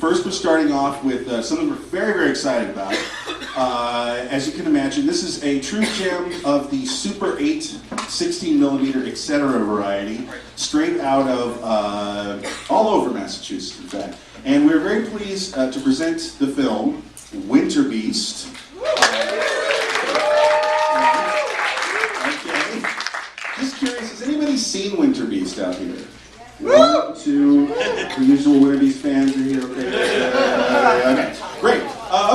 first, we're starting off with something we're very, very excited about. As you can imagine, this is a true gem of the Super 8, 16mm, etc. variety, straight out of all over Massachusetts, in fact. And we're very pleased to present the film Winterbeast. Okay. Just curious, has anybody seen Winterbeast out here? One, two, the usual Winterbeast fans are here. Okay, okay. Great.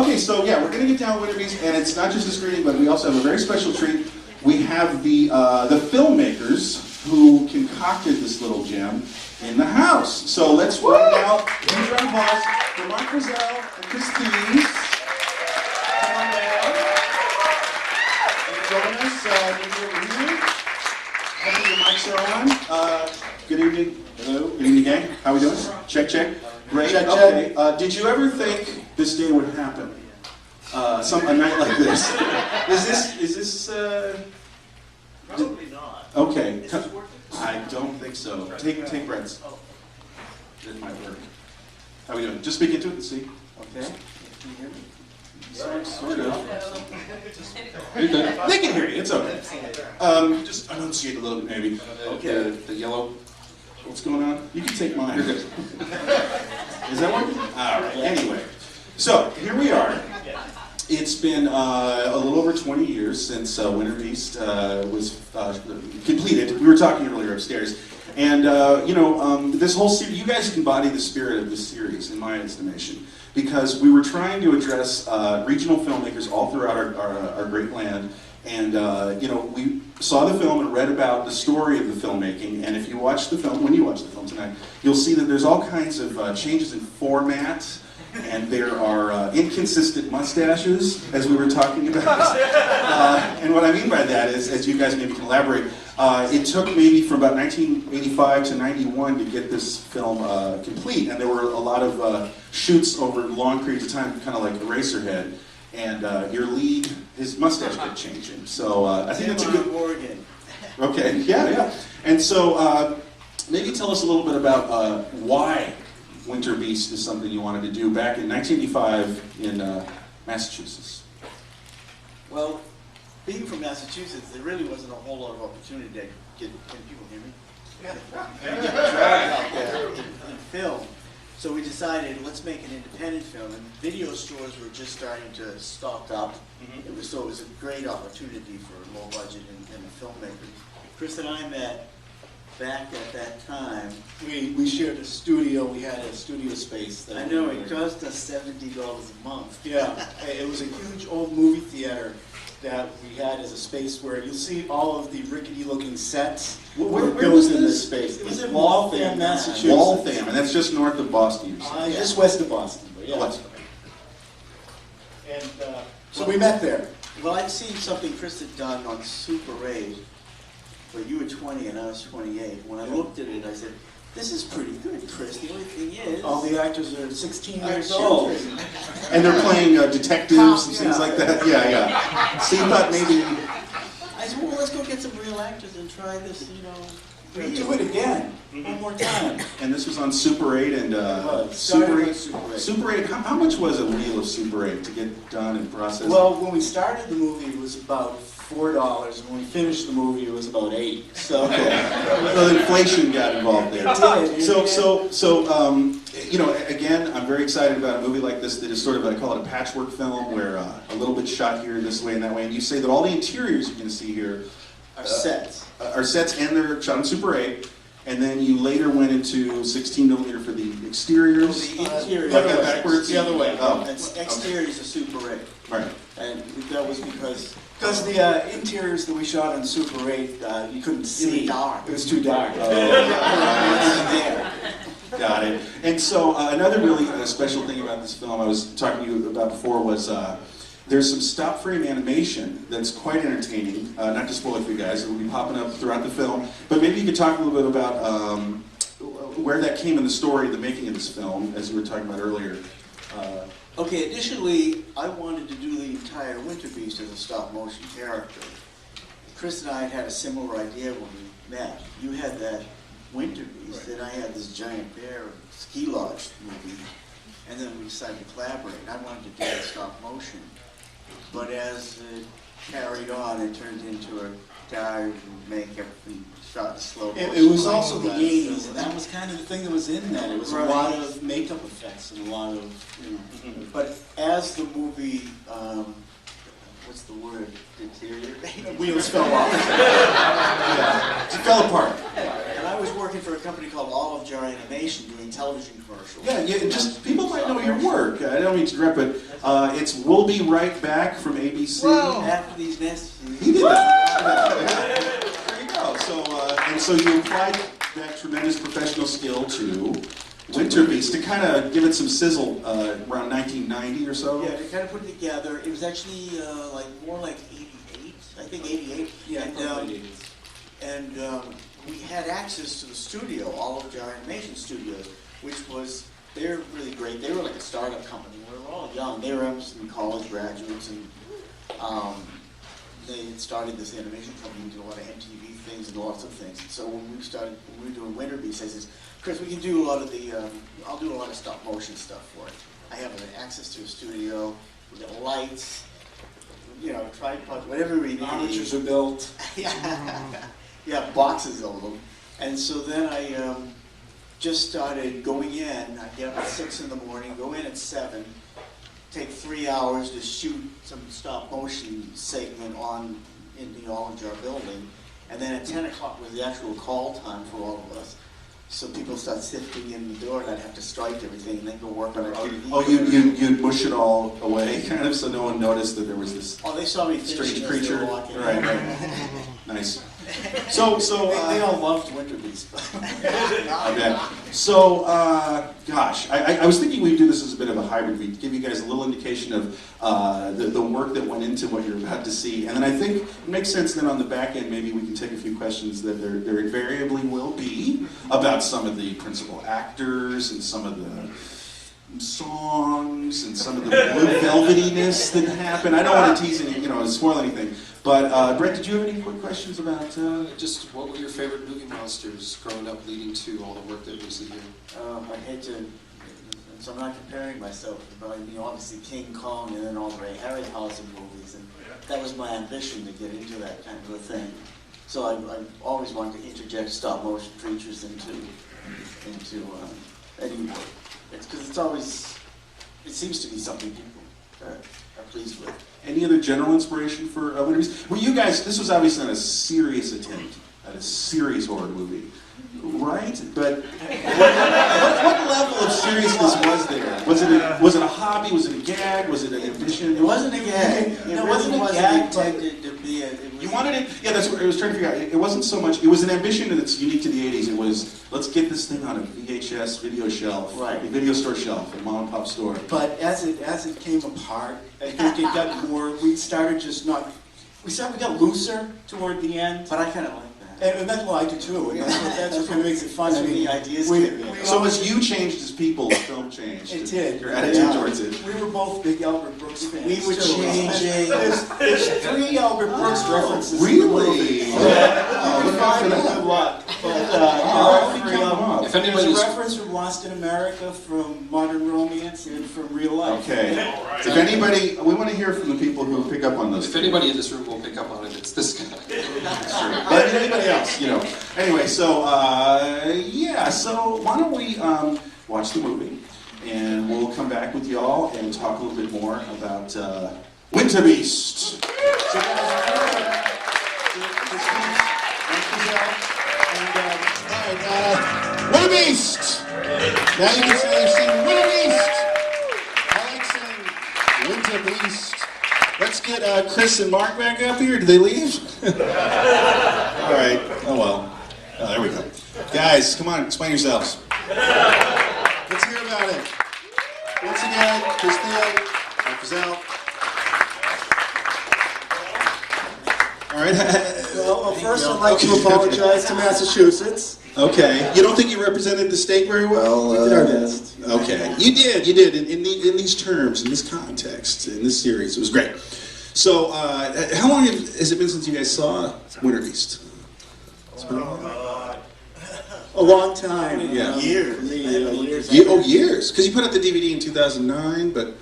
Okay, so yeah, we're gonna get down with Winterbeast, and it's not just a screening, but we also have a very special treat. We have the filmmakers who concocted this little gem in the house. So let's run out. Huge round of applause for Mark Frizzell and Thies. Come on down. And join us. Maybe over here. Hopefully your mics are on. Good evening. Hello. Good evening, gang. How we doing? Check, check. Great. Check, okay. Check. Did you ever think this day would happen? A night like this. Is this? Probably not. Okay. Is this working? I don't think so. Take breaths. It might work. How we doing? Just speak into it and see. Okay. Can you hear me? Sort of. They can hear you. It's okay. Just enunciate a little bit, maybe. Okay. The yellow. What's going on? You can take mine. You're good. Is that working? All right. Anyway, so here we are. It's been a little over 20 years since Winterbeast was completed. We were talking earlier upstairs. And, this whole series, you guys embody the spirit of this series, in my estimation, because we were trying to address regional filmmakers all throughout our great land. And, we saw the film and read about the story of the filmmaking. And if you watch the film, when you watch the film tonight, you'll see that there's all kinds of changes in format. And there are inconsistent mustaches, as we were talking about. And what I mean by that is, as you guys maybe can elaborate, it took maybe from about 1985 to 91 to get this film complete. And there were a lot of shoots over long periods of time, kind of like Eraserhead. And your lead, his mustache kept changing. So I think that's a good... Oregon. Okay, yeah. And so maybe tell us a little bit about why Winterbeast is something you wanted to do back in 1985 in Massachusetts. Well, being from Massachusetts, there really wasn't a whole lot of opportunity to get, can people hear me? Get dragged out there and film. So we decided, let's make an independent film, and video stores were just starting to stock up. So it was a great opportunity for a low budget and a filmmaker. Chris and I met back at that time. We shared a studio. We had a studio space. I know, it cost us $70 a month. Yeah, it was a huge old movie theater that we had as a space where you'll see all of the rickety-looking sets. Where was in this space? It was in Waltham, Massachusetts. Waltham, and that's just north of Boston. Just west of Boston. But yeah. West. And so we met there. Well, I'd seen something Chris had done on Super 8, where you were 20 and I was 28. When I looked at it, I said, this is pretty good, Chris. The only thing is... all the actors are 16 years old. And they're playing detectives and things like that. Yeah. So you thought maybe... I said, well, let's go get some real actors and try this, Do it again. One more time. And this was on Super 8 and Super 8. Super 8. How much was a reel of Super 8 to get done and processed? Well, when we started the movie, it was about $4, and when we finished the movie, it was about $8. So, so inflation got involved there. Again, I'm very excited about a movie like this that is sort of, I call it a patchwork film, where a little bit shot here, this way, and that way. And you say that all the interiors you're going to see here are sets. Are sets, and they're shot on Super 8. And then you later went into 16mm for the exteriors. The interior. Like that backwards? The other way. Oh. Exteriors are Super 8. Right. And that was because the interiors that we shot on Super 8, you couldn't see. Dark. It was too dark. Got it. And so another really special thing about this film I was talking to you about before was there's some stop frame animation that's quite entertaining. Not to spoil it for you guys, it will be popping up throughout the film. But maybe you could talk a little bit about where that came in the story, the making of this film, as we were talking about earlier. Okay, initially I wanted to do the entire Winterbeast as a stop motion character. Chris and I had a similar idea when we met. You had that Winterbeast, and I had this giant bear ski lodge movie. and then we decided to collaborate. I wanted to do it stop motion, but as it carried on, it turned into a dive and makeup and shot slow motion. It was also the 80s, and that was kind of the thing that was in that. It was a lot of makeup effects and a lot of, you know. But as the movie, what's the word, deteriorated? Wheels fell off. Yeah. It fell apart. And I was working for a company called Olive Jar Animation doing television commercials. Yeah, just people might know your work. I don't mean to interrupt, but it's We'll Be Right Back from ABC. After these nests. He did that. Yeah. There you go. So, and so you applied that tremendous professional skill to Winterbeast to kind of give it some sizzle around 1990 or so. Yeah, to kind of put it together. It was actually more like 88, I think 88. Yeah, and we had access to the studio, Olive Jar Animation Studios, which was, they're really great. They were like a startup company. We were all young. They were Emerson college graduates, and they had started this animation company and did a lot of MTV things and lots of things. And so when we were doing Winterbeast, I says, Chris, we can do a lot of the, I'll do a lot of stop motion stuff for it. I have access to a studio, we got lights, you know, tripod, whatever we need. Monitors are built. Yeah, boxes of them. And so then I just started going in. I get up at 6 in the morning, go in at 7, take 3 hours to shoot some stop motion segment in the Olive Jar building. And then at 10 o'clock was the actual call time for all of us. So people start sifting in the door, and I'd have to strike everything and then go work on a TV. Oh, you'd mush it all away, kind of, so no one noticed that there was this Oh, they saw me strange finishing as they creature. were walking in. Right. Nice. So They all loved Winterbeast. I bet. So, gosh, I was thinking we'd do this as a bit of a hybrid. We'd give you guys a little indication of the work that went into what you're about to see. And then I think it makes sense then on the back end, maybe we can take a few questions that there invariably will be about some of the principal actors and some of the songs and some of the blue velvetiness that happened. I don't want to tease any, spoil anything. But Brett, did you have any quick questions about? Just what were your favorite movie monsters growing up, leading to all the work that we see here? I hate to, so I'm not comparing myself, but I mean, obviously King Kong and then all the Ray Harryhausen movies, and that was my ambition to get into that kind of a thing. So I always wanted to interject stop motion creatures into any work. It's because it seems to be something people are pleased with. Any other general inspiration for Winterbeast? Well, you guys, this was obviously not a serious attempt at a serious horror movie, right? But what level of seriousness was there? Was it a hobby? Was it a gag? Was it an ambition? It wasn't a gag. It wasn't a gag. Intended to be a. You wanted it? Yeah, that's what I was trying to figure out. It wasn't so much. It was an ambition that's unique to the '80s. It was, let's get this thing on a VHS video shelf, right? A video store shelf, a mom and pop store. But as it came apart, I think it got more. We started just not. We got looser toward the end. But I kind of like that. And that's what I do too. And that's what kind of makes it fun. I mean, the ideas came in. So as you changed as people, the film changed. It did. Your attitude towards it. We were both big Albert Brooks fans. We were changing. There's 3 Albert Brooks references. Really? In the movie. Look out for that. Good luck. If There's anybody's a reference from Lost in America, from Modern Romance, and from Real Life. Okay. If anybody, we want to hear from the people who pick up on those. if anybody in this room will pick up on it, it's this guy. That's true. But anybody else, Anyway, so yeah. So why don't we watch the movie, and we'll come back with y'all and talk a little bit more about Winterbeast. So Winterbeast! Now you can say you've seen Winterbeast! I like saying Winterbeast. Let's get Chris and Mark back up here. Did they leave? All right. Oh, well. Oh, there we go. Guys, come on. Explain yourselves. Let's hear about it. Once again, Chris Thies, Mark Frizzell. All right. Well, first I'd like to apologize to Massachusetts. Okay. You don't think you represented the state very well? We did our best. Okay. You did. In these terms, in this context, in this series. It was great. So, how long has it been since you guys saw Winterbeast? It's been a while. A long time. Yeah. Years. For me, years. Years. Because you put out the DVD in 2009, but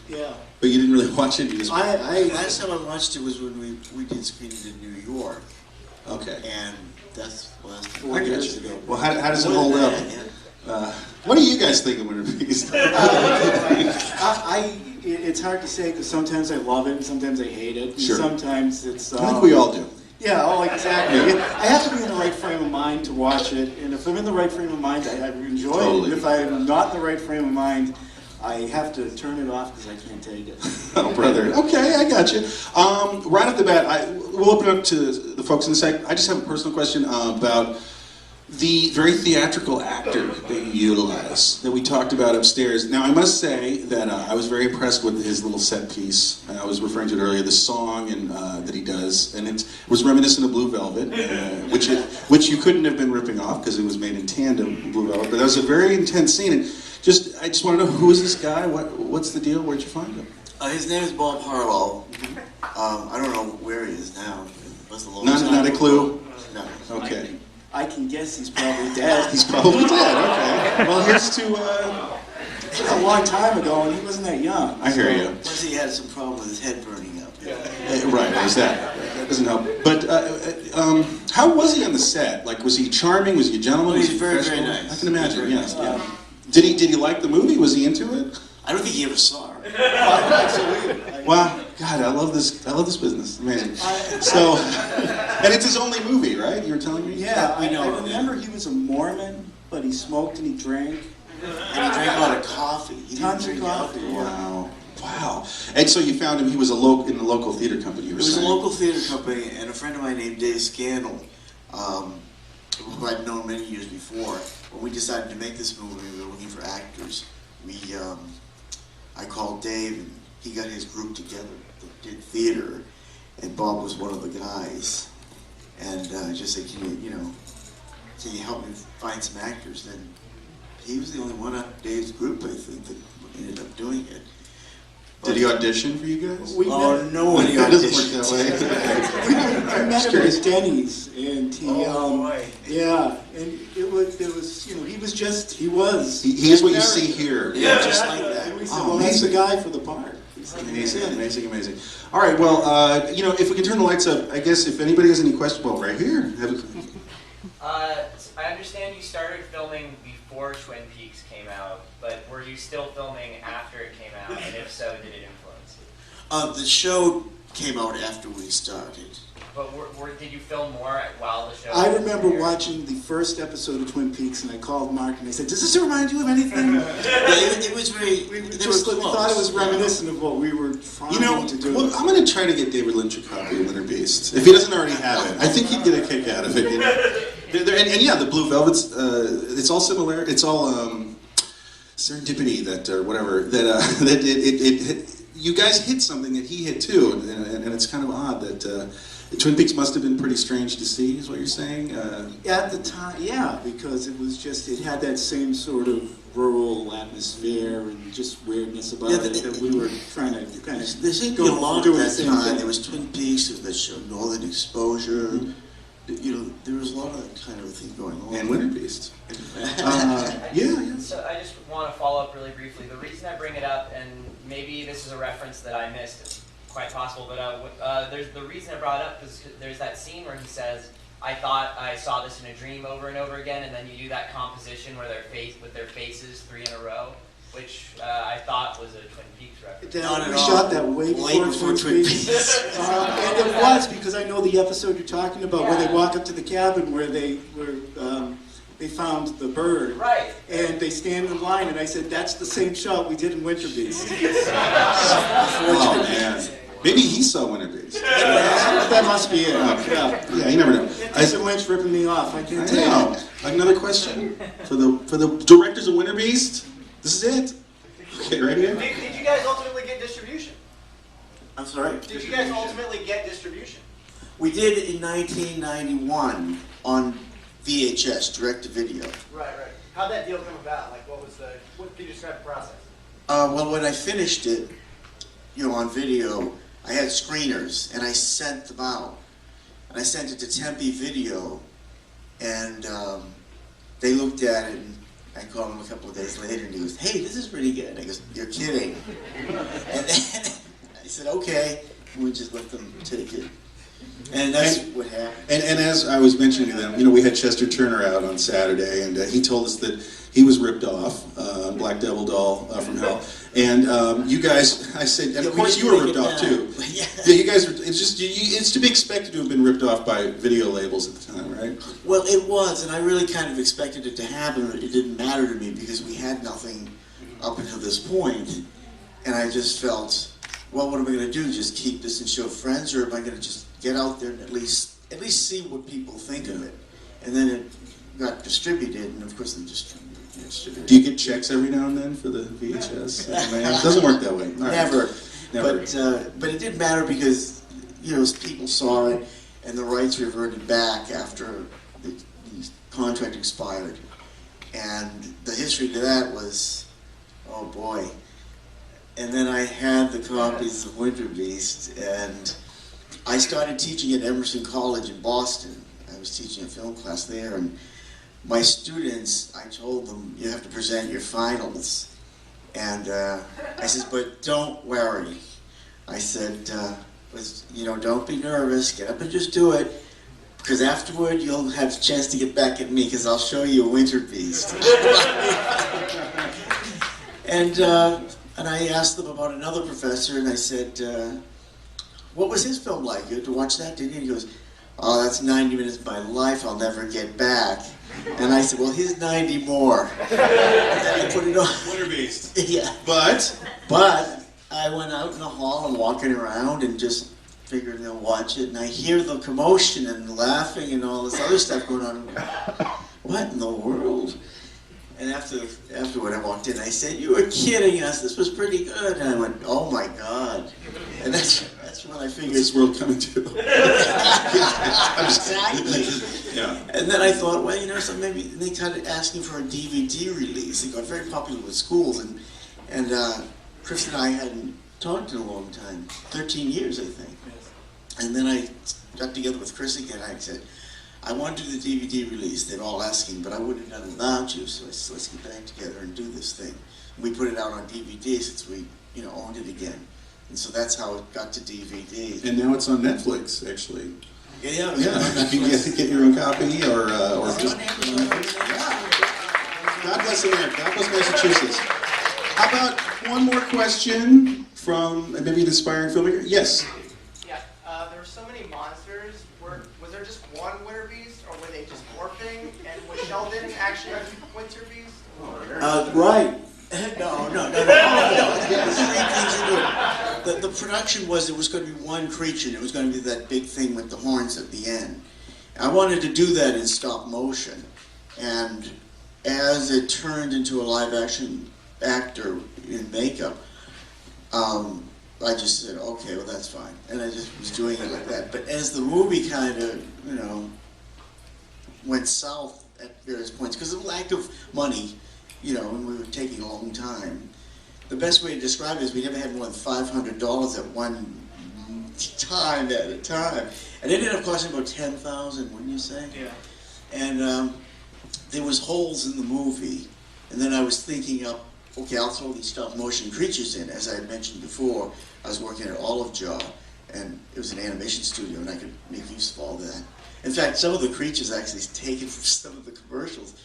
Yeah. you didn't really watch it. You just Last time I watched it was when we did screenings in New York, okay. and that's last I 4 got years you. ago. Well, how does it More hold than up? that, yeah. What do you guys think of Winterbeast? It's hard to say because sometimes I love it and sometimes I hate it. And Sure. Sometimes it's. I think we all do. Yeah, oh, exactly. I have to be in the right frame of mind to watch it, and if I'm in the right frame of mind, I enjoy Totally. it. If I'm not in the right frame of mind, I have to turn it off because I can't take it. Oh, brother. Okay, I got you. Right off the bat, we'll open it up to the folks in a sec. I just have a personal question about the very theatrical actor that you utilize, that we talked about upstairs. Now, I must say that I was very impressed with his little set piece. I was referring to it earlier, the song and that he does, and it was reminiscent of Blue Velvet, which you couldn't have been ripping off because it was made in tandem with Blue Velvet. But that was a very intense scene. And I just want to know, who is this guy? What's the deal? Where'd you find him? His name is Bob Harlow. I don't know where he is now. It was a long time Not a ago. clue? No. Okay. I can guess he's probably dead. He's probably dead, okay. Well, here's to, It was a long time ago, and he wasn't that young. I hear you. Plus he had some problem with his head burning up. Right, there's that. That doesn't help. But how was he on the set? Like, was he charming? Was he a gentleman? Oh, Was he's he very, very professional? nice. I can imagine, Very yes. nice. Yeah. Did he like the movie? Was he into it? I don't think he ever saw her. Absolutely. Wow, God, I love this business. Amazing. So, and it's his only movie, right? You were telling me? Yeah, we I know. remember he was a Mormon, but he smoked and he drank. And he drank a lot of coffee. He didn't Tons of drink coffee. alcohol. Wow. And so you found him. He was in the local theater company. You were It was a saying. local theater company, and a friend of mine named Dave Scandal, who I'd known many years before. When we decided to make this movie, we were looking for actors. I called Dave, and he got his group together that did theater, and Bob was one of the guys. And just said, can you help me find some actors? Then he was the only one out of Dave's group, I think, that ended up doing it. Did he audition for you guys? No one It doesn't work auditioned. that way. I met him at Denny's, and he, boy. yeah, and it was, he was. He is what you see here. Yeah, just like that. And we said, Oh, well, that's the amazing. guy for the part. Amazing. All right, well, if we can turn the lights up, I guess if anybody has any questions, well, right here. I understand you started filming before Twin Peaks came out, but were you still filming after it came out? And if so, did it influence you? The show came out after we started. But did you film more while the show I was remember premiering? watching the first episode of Twin Peaks, and I called Mark, and I said, "Does this remind you of anything?" It was very. We they just were thought it was close. reminiscent of what we were trying to do. Well, I'm going to try to get David Lynch a copy of Winterbeast. If he doesn't already have it, I think he'd get a kick out of it. And yeah, the Blue Velvet's, it's all similar. It's all serendipity or whatever. You guys hit something that he hit too, and it's kind of odd that Twin Peaks must have been pretty strange to see, is what you're saying? At the time, yeah, because it had that same sort of rural atmosphere and just weirdness about it that we were trying to kind of There seemed to be a lot at that time. There was Twin Peaks, there was that show Northern Exposure. Mm-hmm. There was a lot of that kind of thing going on. And Winterbeast. Yeah. So I just want to follow up really briefly. The reason I bring it up, and maybe this is a reference that I missed, it's quite possible, but there's the reason I brought it up is there's that scene where he says, "I thought I saw this in a dream over and over again," and then you do that composition where with their faces 3 in a row, which I thought was a Twin Peaks reference. Not at We all. shot that way Way before before Twin Twin Peaks. And it was, because I know the episode you're talking about where they Yeah. walk up to the cabin where they found the bird. Right. And they stand in line, and I said, "That's the same shot we did in Winterbeast." Oh, man. Maybe he saw Winterbeast. That must be it. Yeah, you never know. Jason Lynch ripping me off. I I can't tell know. you. Another question for the directors of Winterbeast. This is it. Okay, right here. Did you guys ultimately get distribution? I'm sorry? Did you guys ultimately get distribution? We did it in 1991 on VHS, direct-to-video. Right. How'd that deal come about? Like, what can you describe the process? Well, when I finished it, on video, I had screeners, and I sent them out. And I sent it to Tempe Video, and they looked at it, and I called him a couple of days later, and he goes, "Hey, this is pretty good." I goes, "You're kidding." And then I said, "Okay." And we just let them take it. And that's what happened. And as I was mentioning to them, you know, we had Chester Turner out on Saturday, and he told us that he was ripped off, Black Devil Doll from Hell. And you guys, I said, and of course you were ripped off too. Yeah. Yeah, you guys were, it's to be expected to have been ripped off by video labels at the time, right? Well, it was, and I really kind of expected it to happen. It didn't matter to me because we had nothing up until this point. And I just felt, well, what am I going to do? Just keep this and show friends, or am I going to just get out there and at least see what people think of it? And then it got distributed, and of course they distributed. Do you get checks every now and then for the VHS? Man, it doesn't work that way. All right. Never. Never. But it didn't matter because, you know, people saw it, and the rights reverted back after the contract expired. And the history to that was, oh boy. And then I had the copies of Winterbeast, and I started teaching at Emerson College in Boston. I was teaching a film class there, and my students, I told them, you have to present your finals. And I said, but don't worry. I said, you know, don't be nervous, get up and just do it, because afterward you'll have a chance to get back at me, because I'll show you a Winterbeast. And I asked them about another professor, and I said, what was his film like? You had to watch that, didn't you? And he goes, oh, that's 90 minutes of my life I'll never get back. And I said, well, here's 90 more. And then I put it on. Winterbeast. Yeah. But I went out in the hall and walking around and just figured they'll watch it. And I hear the commotion and laughing and all this other stuff going on. What in the world? And afterward I walked in, I said, you were kidding us, this was pretty good. And I went, oh my God. And that's when I figured. What's this world coming to? Exactly. Yeah. And then I thought, well, you know, so maybe they kind of asking for a DVD release. It got very popular with schools, and Chris and I hadn't talked in a long time, 13 years, I think. And then I got together with Chris again. I said, I want to do the DVD release. They're all asking, but I wouldn't have done it without you. So I said, let's get back together and do this thing. We put it out on DVD since we, you know, owned it again. And so that's how it got to DVD. And now it's on Netflix, actually. Yeah. You can get your own copy, or just. God bless America. God bless Massachusetts. How about one more question from maybe an aspiring filmmaker? Yes. Yeah, there were so many monsters. Was there just one Winterbeast, or were they just morphing? And was Sheldon actually Winterbeast? Right. No. There's three things into it. The production was it was going to be one creature, and it was going to be that big thing with the horns at the end. I wanted to do that in stop motion, and as it turned into a live action actor in makeup, I just said, okay, well that's fine, and I just was doing it like that. But as the movie kind of, you know, went south at various points because of lack of money, you know, and we were taking a long time. The best way to describe it is we never had more than $500 at one time at a time. And it ended up costing about $10,000, wouldn't you say? Yeah. And there was holes in the movie. And then I was thinking up, okay, I'll throw these stop motion creatures in. As I had mentioned before, I was working at Olive Jaw, and it was an animation studio, and I could make use of all that. In fact, some of the creatures actually taken from some of the commercials.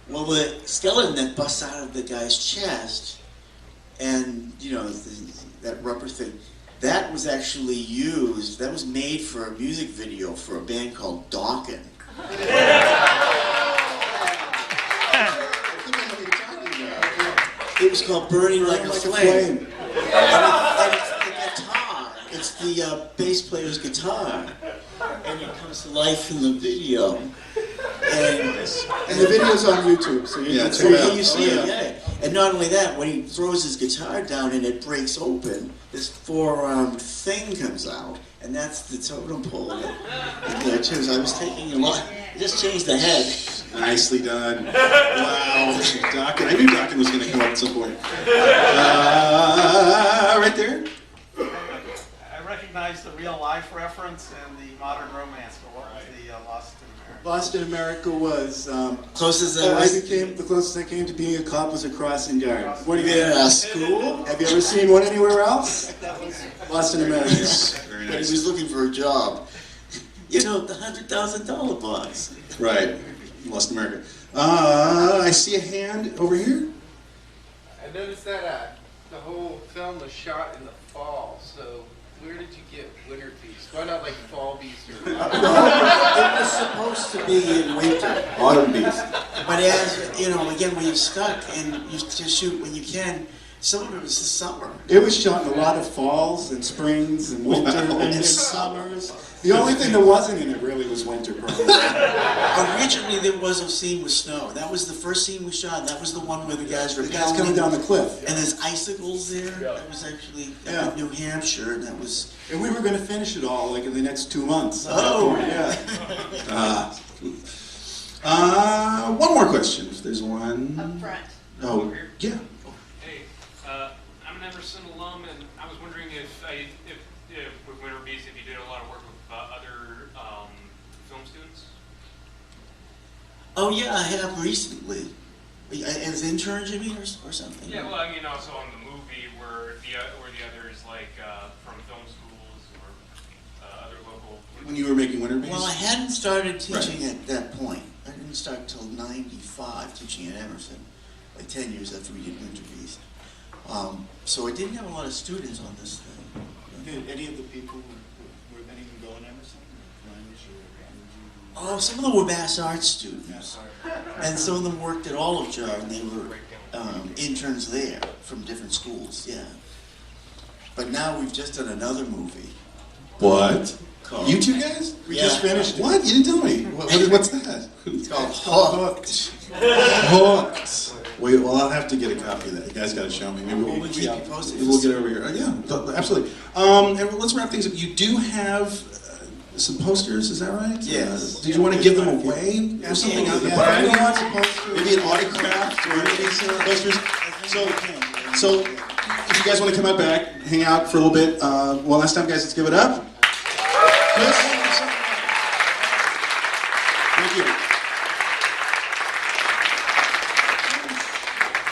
Well, the skeleton that busts out of the guy's chest, and you know that rubber thing, that was actually used. That was made for a music video for a band called Dawkins. It was called Burning Like a Flame. And it's the guitar. It's the bass player's guitar. And it comes to life in the video. And the video's on YouTube, so you can see it, yeah. And not only that, when he throws his guitar down and it breaks open, this four-armed thing comes out, and that's the totem pole in there too. So I was taking a lot. I just changed the head. Nicely done. Wow. Dawkins. I knew Dawkins was going to come up at some point. Right there. I recognize the real life reference and the modern romance, but what was the Lost in America? Lost in America was, Closest the closest I came to being a cop was a crossing guard. What do you Yeah, school? Have you ever seen one anywhere else? Lost in America. Very But he nice. was looking for a job. You know, the $100,000 box. Right. Lost in America. I see a hand over here. I noticed that the whole film was shot in the fall, so where did you get Winterbeast? Why not like Fall Beast or It was supposed to be in winter. Autumn Beast. But as, you know, again, when you're stuck and you just shoot when you can, some of it was the summer. It was shot in a lot of falls and springs and winter and summers. The only thing that wasn't in it really was winter, probably. Originally, there was a scene with snow. That was the first scene we shot, and that was the one where the guys were The guy's coming down the cliff. and there's icicles there. That was actually Yeah. in New Hampshire, and that was... And we were going to finish it all like in the next 2 months. Oh. Yeah. One more question, if there's one. Up front. Oh, yeah. Hey, I'm an Emerson alum, and I was wondering if with Winterbeast, if you did a lot of work with other film students. Oh, yeah, I have recently. As interns, you mean, or something? Yeah, well, I mean, also on the movie where the others like from film schools or other local. When you were making Winter Beast? Well, I hadn't started teaching at that point. I didn't start until '95 teaching at Emerson, like 10 years after we did Winterbeast. So I didn't have a lot of students on this thing. Did any of the people, were any of them going Emerson? Oh, some of them were Mass Arts students, and some of them worked at Olive Jar, and they were interns there from different schools. Yeah. But now we've just done another movie. What? Called, You two guys? We just finished it. What? You didn't tell me. What's that? It's called Hooked. Hooked. Wait, well, I'll have to get a copy of that. You guys got to show me. Maybe We'll keep you posted. We'll get over here. Yeah, absolutely. And let's wrap things up. You do have some posters, is that right? Yes. Did you want to give them away or something? Maybe an autograph or anything, posters? So, if you guys want to come out back, hang out for a little bit. One last time, guys, let's give it up. Chris?